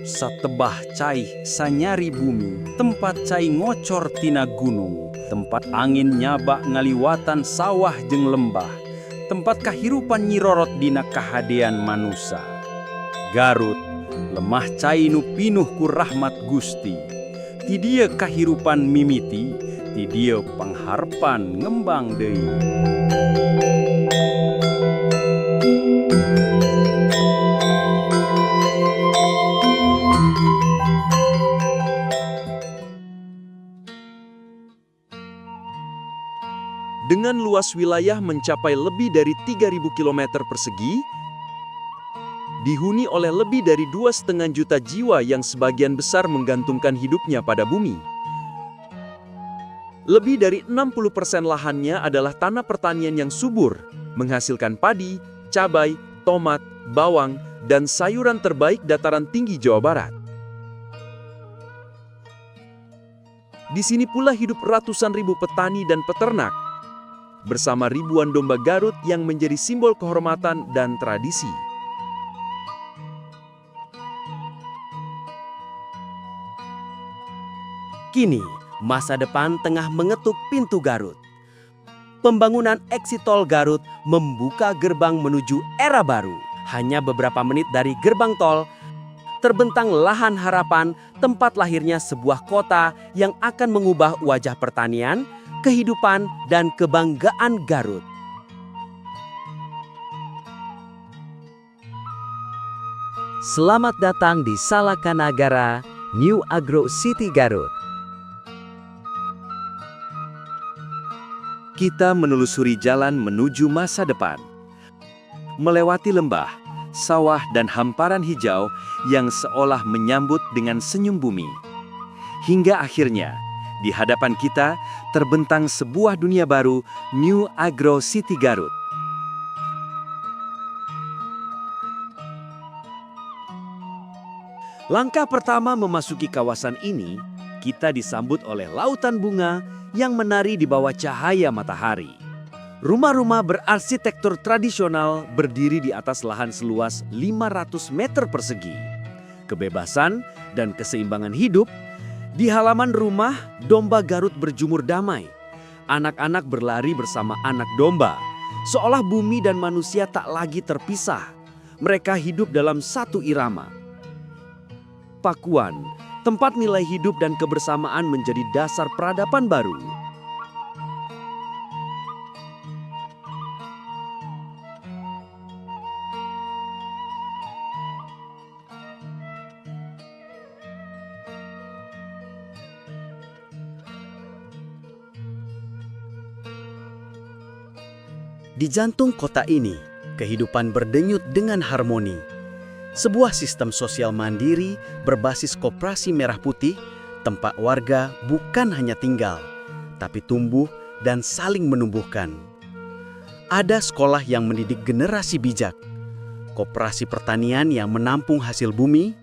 Satebah cai sanyari bumi, tempat cai ngocor tina gunung, tempat angin nyabak ngaliwatan sawah jeung lembah, tempat kahirupan nyirorot dina kahadean manusa. Garut, lemah cai nu pinuh ku rahmat Gusti. Ti dieu kahirupan mimiti, ti dieu pangharpan ngembang deui. Dengan luas wilayah mencapai lebih dari 3.000 km persegi, dihuni oleh lebih dari 2,5 juta jiwa yang sebagian besar menggantungkan hidupnya pada bumi. Lebih dari 60% lahannya adalah tanah pertanian yang subur, menghasilkan padi, cabai, tomat, bawang, dan sayuran terbaik dataran tinggi Jawa Barat. Di sini pula hidup ratusan ribu petani dan peternak, bersama ribuan domba Garut yang menjadi simbol kehormatan dan tradisi. Kini, masa depan tengah mengetuk pintu Garut. Pembangunan Exit Tol Garut membuka gerbang menuju era baru. Hanya beberapa menit dari gerbang tol, terbentang lahan harapan, tempat lahirnya sebuah kota yang akan mengubah wajah pertanian, kehidupan, dan kebanggaan Garut. Selamat datang di Salakanagara, New Agro City Garut. Kita menelusuri jalan menuju masa depan. Melewati lembah, sawah, dan hamparan hijau yang seolah menyambut dengan senyum bumi. Hingga akhirnya, di hadapan kita terbentang sebuah dunia baru, New Agro City Garut. Langkah pertama memasuki kawasan ini, kita disambut oleh lautan bunga yang menari di bawah cahaya matahari. Rumah-rumah berarsitektur tradisional berdiri di atas lahan seluas 500 meter persegi. Kebebasan dan keseimbangan hidup. Di halaman rumah, domba Garut berjumur damai. Anak-anak berlari bersama anak domba, seolah bumi dan manusia tak lagi terpisah. Mereka hidup dalam satu irama. Pakuan, tempat nilai hidup dan kebersamaan menjadi dasar peradaban baru. Di jantung kota ini, kehidupan berdenyut dengan harmoni. Sebuah sistem sosial mandiri berbasis koperasi merah putih, tempat warga bukan hanya tinggal, tapi tumbuh dan saling menumbuhkan. Ada sekolah yang mendidik generasi bijak, koperasi pertanian yang menampung hasil bumi,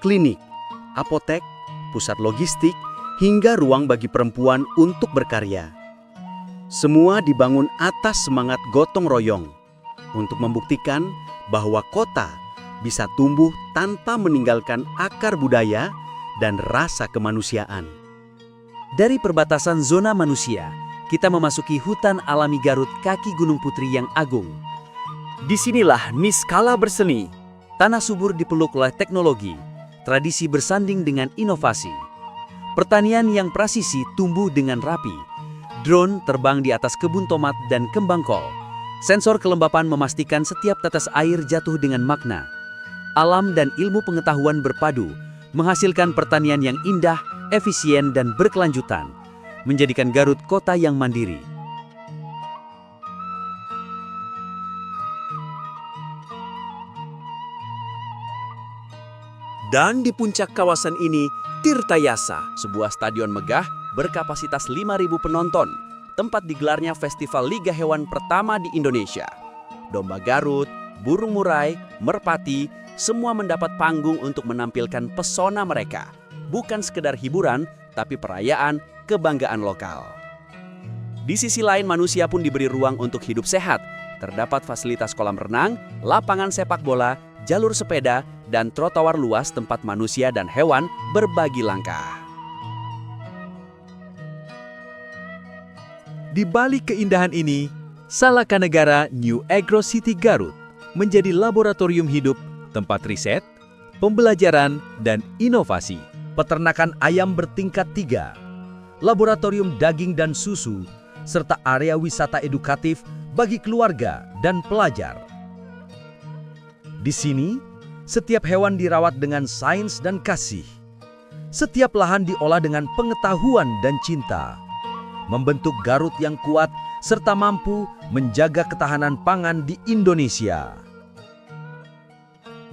klinik, apotek, pusat logistik, hingga ruang bagi perempuan untuk berkarya. Semua dibangun atas semangat gotong royong untuk membuktikan bahwa kota bisa tumbuh tanpa meninggalkan akar budaya dan rasa kemanusiaan. Dari perbatasan zona manusia, kita memasuki hutan alami Garut kaki Gunung Putri yang agung. Disinilah niskala berseni, tanah subur dipeluk oleh teknologi, tradisi bersanding dengan inovasi. Pertanian yang presisi tumbuh dengan rapi. Drone terbang di atas kebun tomat dan kembang kol. Sensor kelembapan memastikan setiap tetes air jatuh dengan makna. Alam dan ilmu pengetahuan berpadu, menghasilkan pertanian yang indah, efisien, dan berkelanjutan, menjadikan Garut kota yang mandiri. Dan di puncak kawasan ini, Tirtayasa, sebuah stadion megah berkapasitas 5.000 penonton, tempat digelarnya festival Liga Hewan pertama di Indonesia. Domba Garut, burung murai, merpati, semua mendapat panggung untuk menampilkan pesona mereka. Bukan sekedar hiburan, tapi perayaan kebanggaan lokal. Di sisi lain, manusia pun diberi ruang untuk hidup sehat. Terdapat fasilitas kolam renang, lapangan sepak bola, jalur sepeda, dan trotoar luas tempat manusia dan hewan berbagi langkah. Di balik keindahan ini, Salakanegara New Agro City Garut menjadi laboratorium hidup, tempat riset, pembelajaran, dan inovasi. Peternakan ayam bertingkat 3, laboratorium daging dan susu, serta area wisata edukatif bagi keluarga dan pelajar. Di sini, setiap hewan dirawat dengan sains dan kasih. Setiap lahan diolah dengan pengetahuan dan cinta, membentuk Garut yang kuat serta mampu menjaga ketahanan pangan di Indonesia.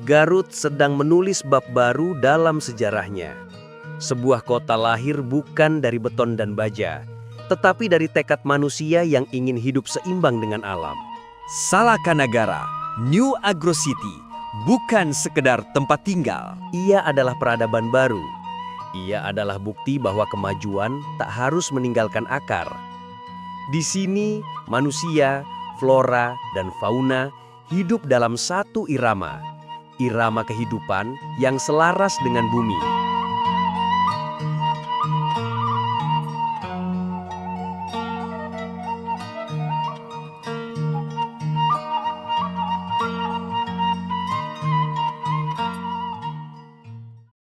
Garut sedang menulis bab baru dalam sejarahnya. Sebuah kota lahir bukan dari beton dan baja, tetapi dari tekad manusia yang ingin hidup seimbang dengan alam. Salakanegara New Agro City bukan sekedar tempat tinggal. Ia adalah peradaban baru. Ia adalah bukti bahwa kemajuan tak harus meninggalkan akar. Di sini, manusia, flora, dan fauna hidup dalam satu irama kehidupan yang selaras dengan bumi.